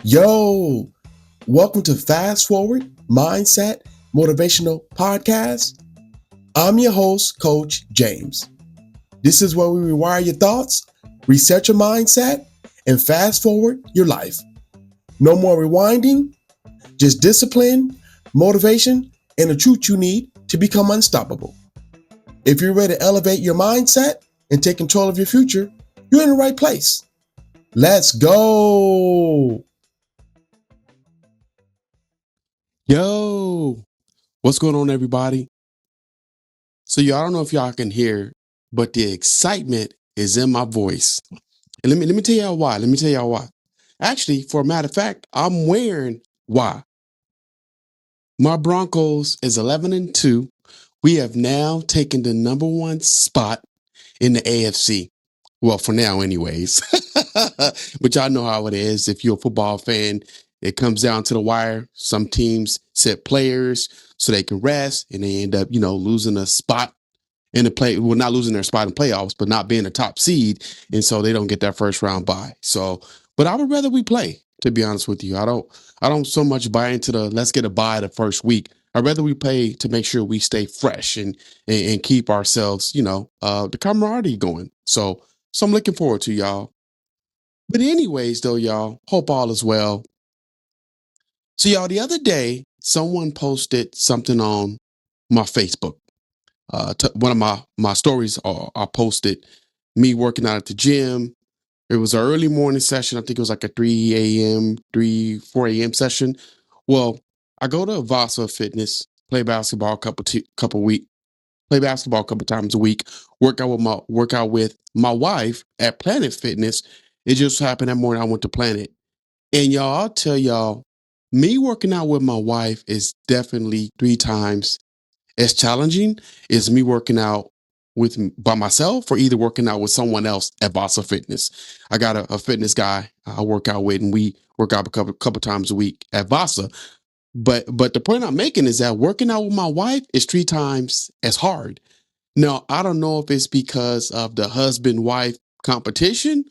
Yo, welcome to Fast Forward Mindset Motivational Podcast. I'm your host, Coach James. This is where we rewire your thoughts, reset your mindset, and fast forward your life. No more rewinding, just discipline, motivation, and the truth you need to become unstoppable. If you're ready to elevate your mindset and take control of your future, you're in the right place. Let's go. Yo, what's going on, everybody? So, y'all, I don't know if y'all can hear, but the excitement is in my voice. And let me tell y'all why. Let me tell y'all why. Actually, for a matter of fact, I'm wearing why. My Broncos is 11-2. We have now taken the number one spot in the AFC. Well, for now, anyways. But y'all know how it is. If you're a football fan, it comes down to the wire. Some teams set players so they can rest, and they end up, losing a spot in the play. Well, not losing their spot in playoffs, but not being a top seed, and so they don't get that first round bye. So, but I would rather we play. To be honest with you, I don't so much buy into the let's get a bye the first week. I'd rather we play to make sure we stay fresh and keep ourselves, the camaraderie going. So I'm looking forward to y'all. But anyways, though, y'all, hope all is well. So y'all, the other day, someone posted something on my Facebook. One of my stories I posted me working out at the gym. It was an early morning session. I think it was like a 4 a.m. session. Well, I go to Vasa Fitness, play basketball play basketball a couple times a week, work out with my wife at Planet Fitness. It just happened that morning I went to Planet. And y'all, I'll tell y'all, me working out with my wife is definitely 3 times as challenging as me working out by myself or either working out with someone else at Vasa Fitness. I got a fitness guy I work out with, and we work out a couple times a week at Vasa. But the point I'm making is that working out with my wife is 3 times as hard. Now, I don't know if it's because of the husband-wife competition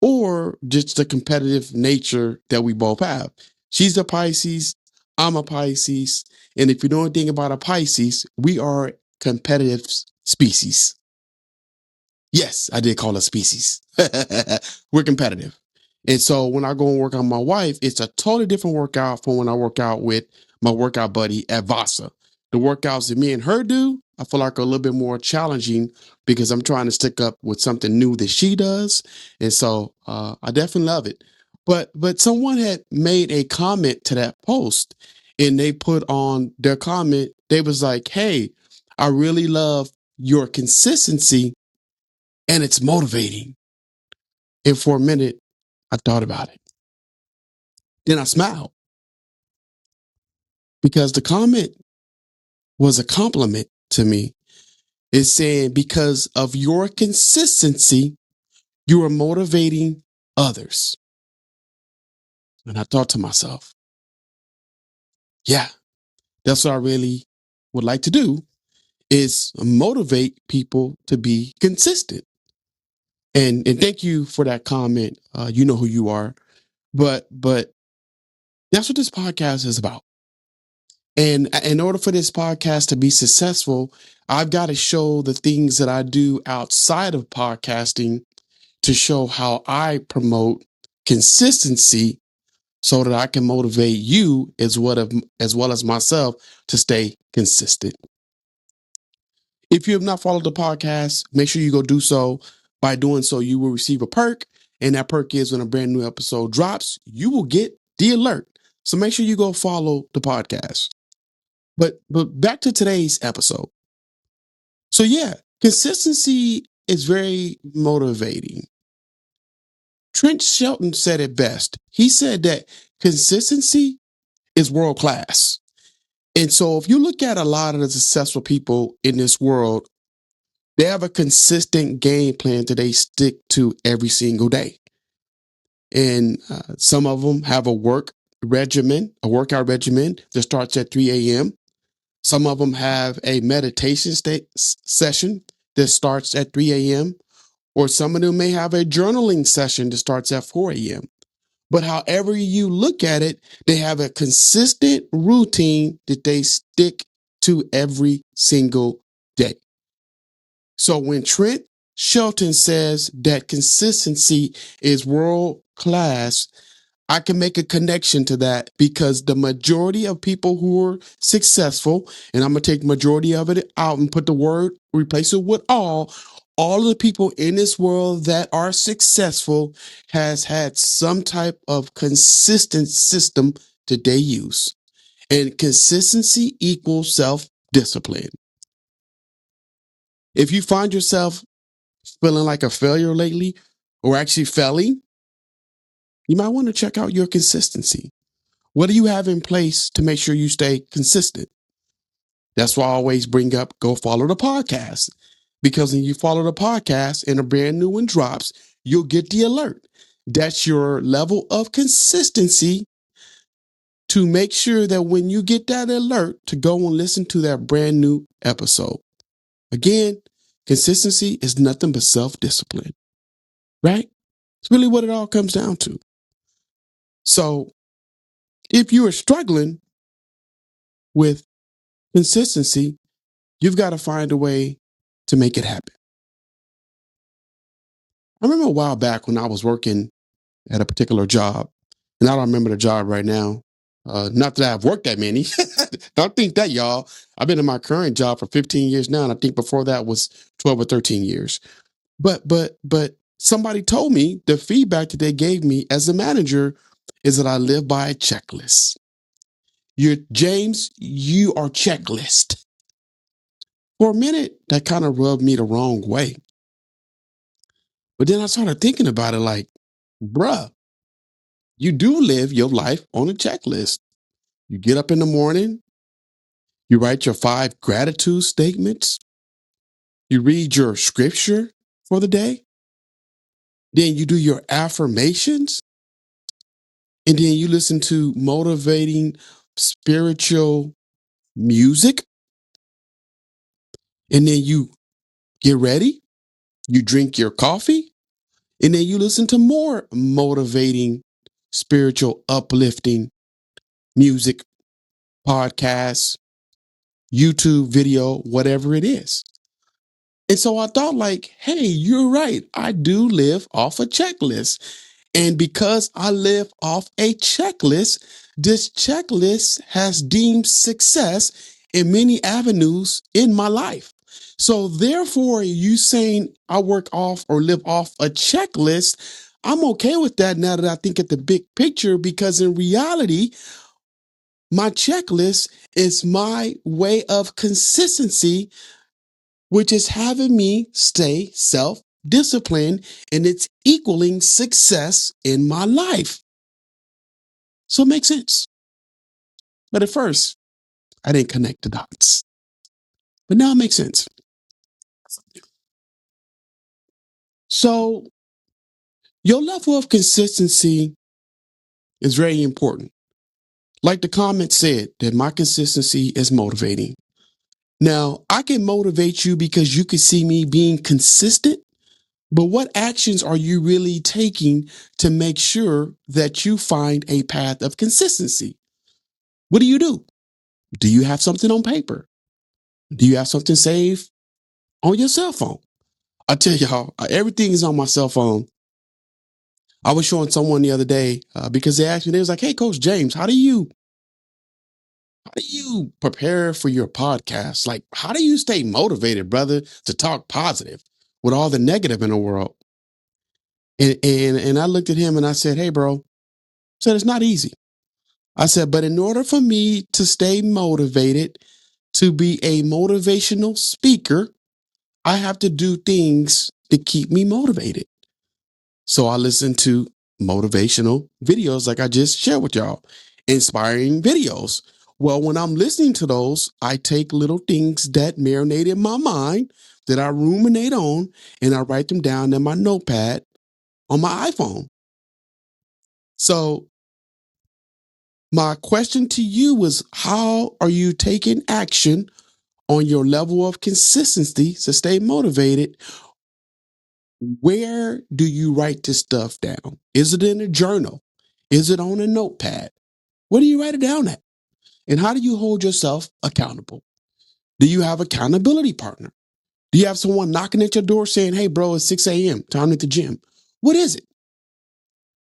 or just the competitive nature that we both have. She's a Pisces, I'm a Pisces, and if you know anything about a Pisces, we are competitive species. Yes, I did call us species. We're competitive. And so when I go and work on my wife, it's a totally different workout from when I work out with my workout buddy at Vasa. The workouts that me and her do, I feel like are a little bit more challenging because I'm trying to stick up with something new that she does. And so I definitely love it. But someone had made a comment to that post, and they put on their comment, they was like, hey, I really love your consistency and it's motivating. And for a minute, I thought about it. Then I smiled because the comment was a compliment to me. It's saying, because of your consistency, you are motivating others. And I thought to myself, yeah, that's what I really would like to do, is motivate people to be consistent. And thank you for that comment. You know who you are. But that's what this podcast is about. And in order for this podcast to be successful, I've got to show the things that I do outside of podcasting to show how I promote consistency so that I can motivate you as well as myself to stay consistent. If you have not followed the podcast, make sure you go do so. By doing so, you will receive a perk. And that perk is when a brand new episode drops, you will get the alert. So make sure you go follow the podcast. But back to today's episode. So yeah, consistency is very motivating. Trent Shelton said it best. He said that consistency is world class. And so if you look at a lot of the successful people in this world, they have a consistent game plan that they stick to every single day. And some of them have a workout regimen that starts at 3 a.m. Some of them have a meditation session that starts at 3 a.m. Or some of them may have a journaling session that starts at 4 a.m. But however you look at it, they have a consistent routine that they stick to every single day. So when Trent Shelton says that consistency is world class, I can make a connection to that because the majority of people who are successful, and I'm going to take majority of it out and put the word, replace it with all of the people in this world that are successful has had some type of consistent system that they use. And consistency equals self-discipline. If you find yourself feeling like a failure lately or actually failing, you might want to check out your consistency. What do you have in place to make sure you stay consistent? That's why I always bring up go follow the podcast. Because when you follow the podcast and a brand new one drops, you'll get the alert. That's your level of consistency to make sure that when you get that alert to go and listen to that brand new episode. Again, consistency is nothing but self-discipline, right? It's really what it all comes down to. So if you are struggling with consistency, you've got to find a way to make it happen. I remember a while back when I was working at a particular job, and I don't remember the job right now. Not that I've worked that many. Don't think that, y'all. I've been in my current job for 15 years now, and I think before that was 12 or 13 years. But somebody told me the feedback that they gave me as a manager is that I live by a checklist. James, you are checklist. For a minute, that kind of rubbed me the wrong way. But then I started thinking about it like, bruh, you do live your life on a checklist. You get up in the morning, you write your 5 gratitude statements, you read your scripture for the day, then you do your affirmations, and then you listen to motivating spiritual music, and then you get ready, you drink your coffee, and then you listen to more motivating, spiritual, uplifting music, podcasts, YouTube video, whatever it is. And so I thought like, hey, you're right. I do live off a checklist. And because I live off a checklist, this checklist has deemed success in many avenues in my life. So therefore, you saying I work off or live off a checklist, I'm okay with that now that I think at the big picture, because in reality, my checklist is my way of consistency, which is having me stay self-disciplined, and it's equaling success in my life. So it makes sense. But at first, I didn't connect the dots. But now it makes sense. So your level of consistency is very important. Like the comment said, that my consistency is motivating. Now, I can motivate you because you can see me being consistent, but what actions are you really taking to make sure that you find a path of consistency? What do you do? Do you have something on paper? Do you have something saved on your cell phone? I tell y'all, everything is on my cell phone. I was showing someone the other day because they asked me, they was like, hey, Coach James, how do you prepare for your podcast? Like, how do you stay motivated, brother, to talk positive with all the negative in the world? And I looked at him and I said, hey, bro, I said, it's not easy. I said, but in order for me to stay motivated, to be a motivational speaker, I have to do things to keep me motivated. So I listen to motivational videos like I just shared with y'all, inspiring videos. Well, when I'm listening to those, I take little things that marinate in my mind that I ruminate on, and I write them down in my notepad on my iPhone. So my question to you is, how are you taking action on your level of consistency to stay motivated? Where do you write this stuff down? Is it in a journal? Is it on a notepad? Where do you write it down at? And how do you hold yourself accountable? Do you have accountability partner? Do you have someone knocking at your door saying, hey, bro, it's 6 a.m., time to hit the gym? What is it?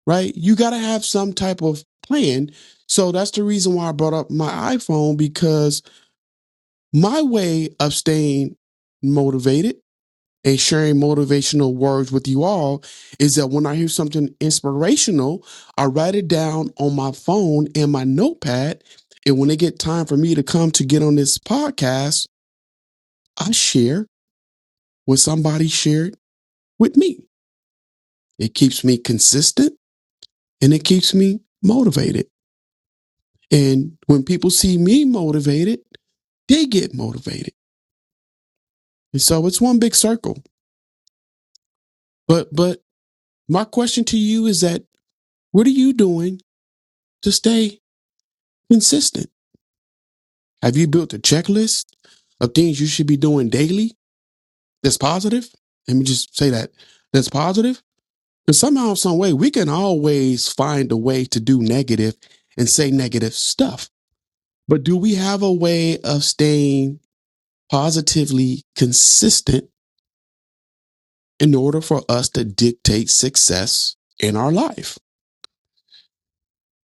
Right? You got to have some type of plan. So that's the reason why I brought up my iPhone, because my way of staying motivated and sharing motivational words with you all is that when I hear something inspirational, I write it down on my phone and my notepad. And when it get time for me to come to get on this podcast, I share what somebody shared with me. It keeps me consistent and it keeps me motivated. And when people see me motivated, they get motivated. And so it's one big circle. But my question to you is that what are you doing to stay consistent? Have you built a checklist of things you should be doing daily that's positive? Let me just say that. That's positive. Because somehow, some way, we can always find a way to do negative and say negative stuff. But do we have a way of staying positively consistent in order for us to dictate success in our life?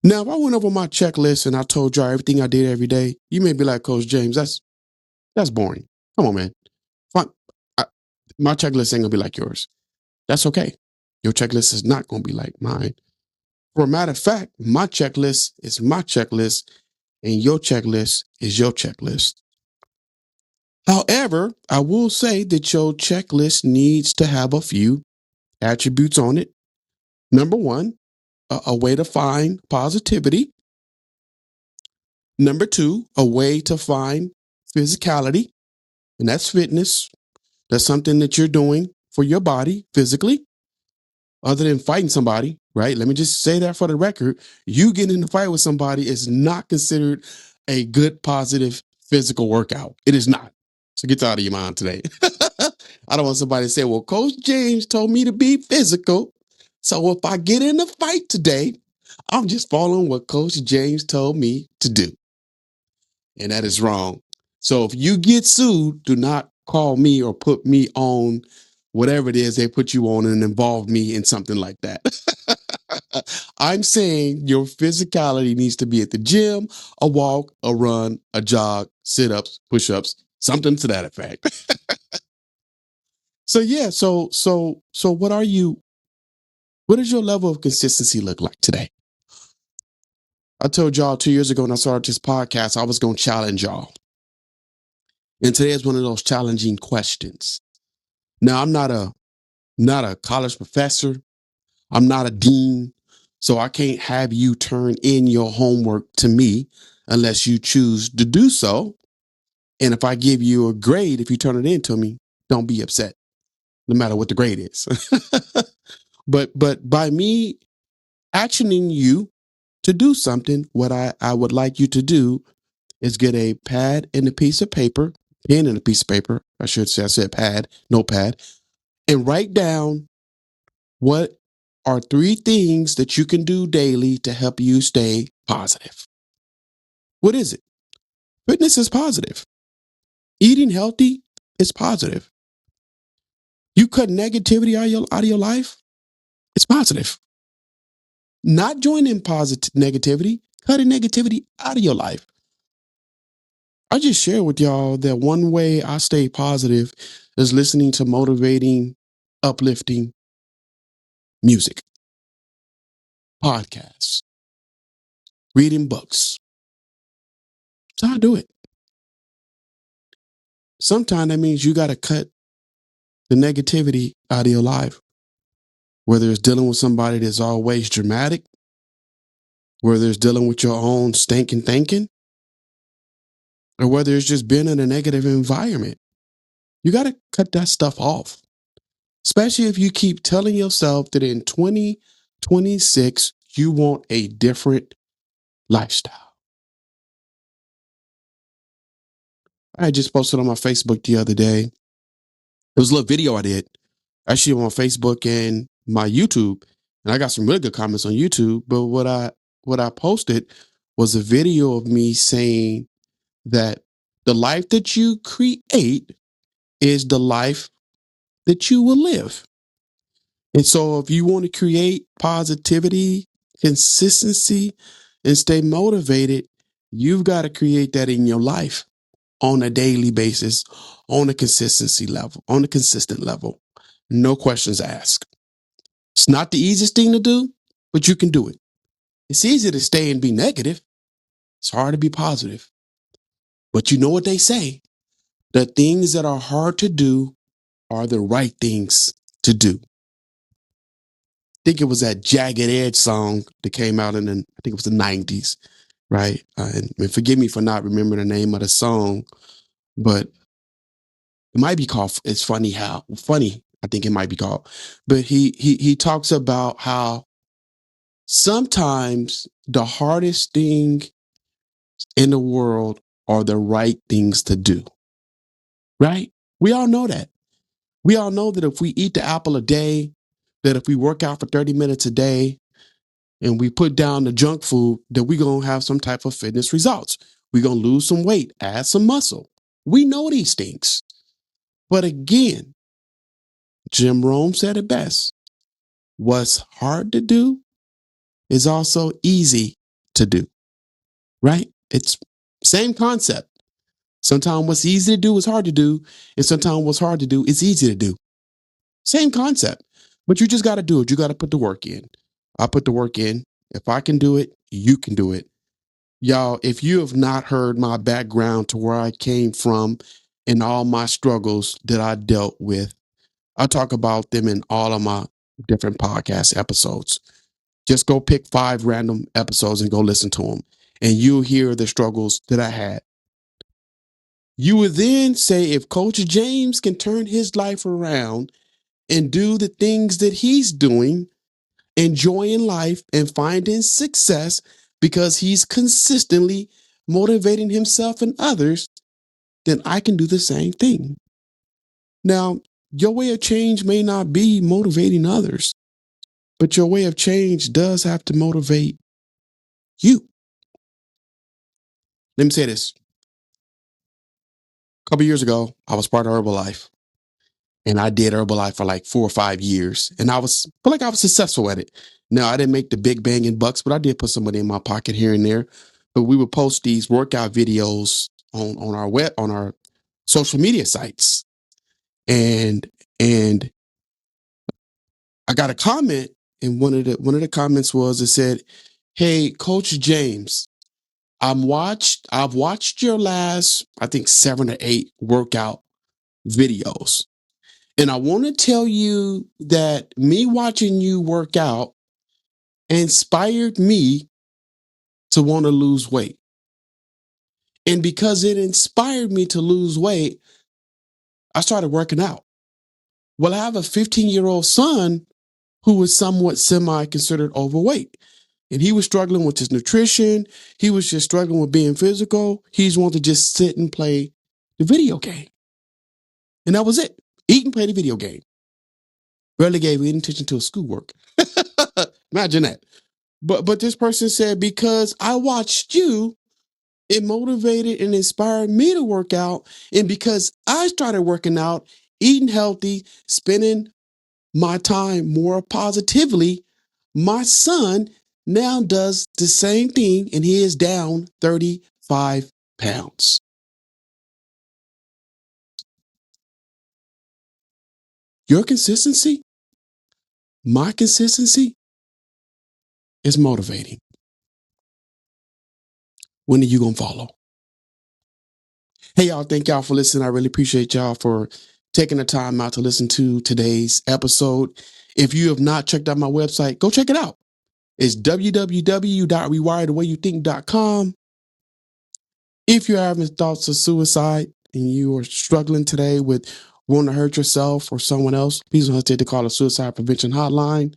Now, if I went over my checklist and I told y'all everything I did every day, you may be like, Coach James, that's boring. Come on, man. Fine. My checklist ain't gonna be like yours. That's okay. Your checklist is not gonna be like mine. For a matter of fact, my checklist is my checklist and your checklist is your checklist. However, I will say that your checklist needs to have a few attributes on it. Number one, a way to find positivity. Number two, a way to find physicality, and that's fitness. That's something that you're doing for your body physically, other than fighting somebody, right? Let me just say that for the record. You getting in a fight with somebody is not considered a good, positive physical workout. It is not. So get out of your mind today. I don't want somebody to say, well, Coach James told me to be physical. So if I get in a fight today, I'm just following what Coach James told me to do. And that is wrong. So if you get sued, do not call me or put me on whatever it is they put you on and involve me in something like that. I'm saying your physicality needs to be at the gym, a walk, a run, a jog, sit-ups, push-ups, something to that effect. So yeah, so what does your level of consistency look like today? I told y'all 2 years ago when I started this podcast, I was going to challenge y'all. And today is one of those challenging questions. Now, I'm not a college professor. I'm not a dean. So I can't have you turn in your homework to me unless you choose to do so. And if I give you a grade, if you turn it in to me, don't be upset, no matter what the grade is. But by me actioning you to do something, what I would like you to do is get a pad and a piece of paper, pen and a piece of paper. I should say, I said pad, notepad, and write down what are three things that you can do daily to help you stay positive. What is it? Fitness is positive. Eating healthy is positive. You cut negativity out of your life, it's positive. Not joining positive negativity, cutting negativity out of your life. I just share with y'all that one way I stay positive is listening to motivating, uplifting music, podcasts, reading books. That's how I do it. Sometimes that means you got to cut the negativity out of your life, whether it's dealing with somebody that's always dramatic, whether it's dealing with your own stinking thinking, or whether it's just being in a negative environment. You got to cut that stuff off, especially if you keep telling yourself that in 2026, you want a different lifestyle. I just posted on my Facebook the other day. It was a little video I did actually on my Facebook and my YouTube. And I got some really good comments on YouTube. But what I posted was a video of me saying that the life that you create is the life that you will live. And so if you want to create positivity, consistency, and stay motivated, you've got to create that in your life on a daily basis, on a consistency level, on a consistent level. No questions asked. It's not the easiest thing to do, but you can do it. It's easy to stay and be negative. It's hard to be positive. But you know what they say? The things that are hard to do are the right things to do. I think it was that Jagged Edge song that came out I think it was the 90s, right? And forgive me for not remembering the name of the song, but it might be called It's Funny How Funny, I think it might be called. But he talks about how sometimes the hardest thing in the world are the right things to do. Right? We all know that. We all know that if we eat the apple a day, that if we work out for 30 minutes a day and we put down the junk food, that we're going to have some type of fitness results. We're going to lose some weight, add some muscle. We know these things. But again, Jim Rome said it best. What's hard to do is also easy to do, right? It's same concept. Sometimes what's easy to do is hard to do, and sometimes what's hard to do is easy to do. Same concept, but you just got to do it. You got to put the work in. I put the work in. If I can do it, you can do it. Y'all, if you have not heard my background to where I came from and all my struggles that I dealt with, I talk about them in all of my different podcast episodes. Just go pick 5 random episodes and go listen to them, and you'll hear the struggles that I had. You would then say, if Coach James can turn his life around and do the things that he's doing, enjoying life and finding success because he's consistently motivating himself and others, then I can do the same thing. Now, your way of change may not be motivating others, but your way of change does have to motivate you. Let me say this. A couple years ago, I was part of Herbalife. And I did Herbalife for like 4 or 5 years. And I feel like I was successful at it. Now, I didn't make the big banging bucks, but I did put some money in my pocket here and there. But we would post these workout videos on our social media sites. And I got a comment, and one of the comments was, it said, "Hey, Coach James, I've watched your last, I think 7 or 8 workout videos. And I want to tell you that me watching you work out inspired me to want to lose weight. And because it inspired me to lose weight, I started working out. Well, I have a 15-year-old son who was somewhat semi-considered overweight. And he was struggling with his nutrition. He was just struggling with being physical. He just wanted to just sit and play the video game. And that was it. Eat and play the video game. Barely gave any attention to his schoolwork. Imagine that. But this person said, because I watched you, it motivated and inspired me to work out. And because I started working out, eating healthy, spending my time more positively, my son now does the same thing, and he is down 35 pounds. Your consistency, my consistency is motivating. When are you going to follow? Hey, y'all, thank y'all for listening. I really appreciate y'all for taking the time out to listen to today's episode. If you have not checked out my website, go check it out. It's www.rewirethewayouthink.com. If you're having thoughts of suicide and you are struggling today with wanting to hurt yourself or someone else, please don't hesitate to call the suicide prevention hotline.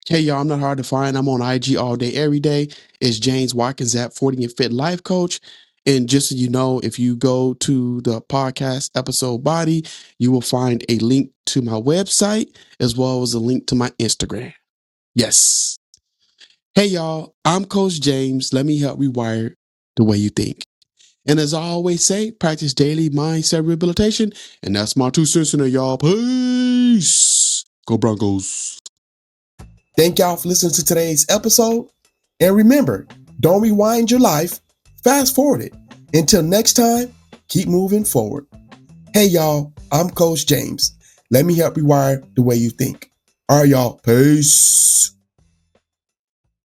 Hey, y'all, I'm not hard to find. I'm on IG all day, every day. It's James Watkins at 40 and Fit Life Coach. And just so you know, if you go to the podcast episode body, you will find a link to my website as well as a link to my Instagram. Yes. Hey, y'all, I'm Coach James. Let me help rewire the way you think. And as I always say, practice daily mindset rehabilitation. And that's my 2 cents in it, y'all. Peace. Go Broncos. Thank y'all for listening to today's episode. And remember, don't rewind your life, fast forward it. Until next time, keep moving forward. Hey, y'all, I'm Coach James. Let me help rewire the way you think. All right, y'all. Peace.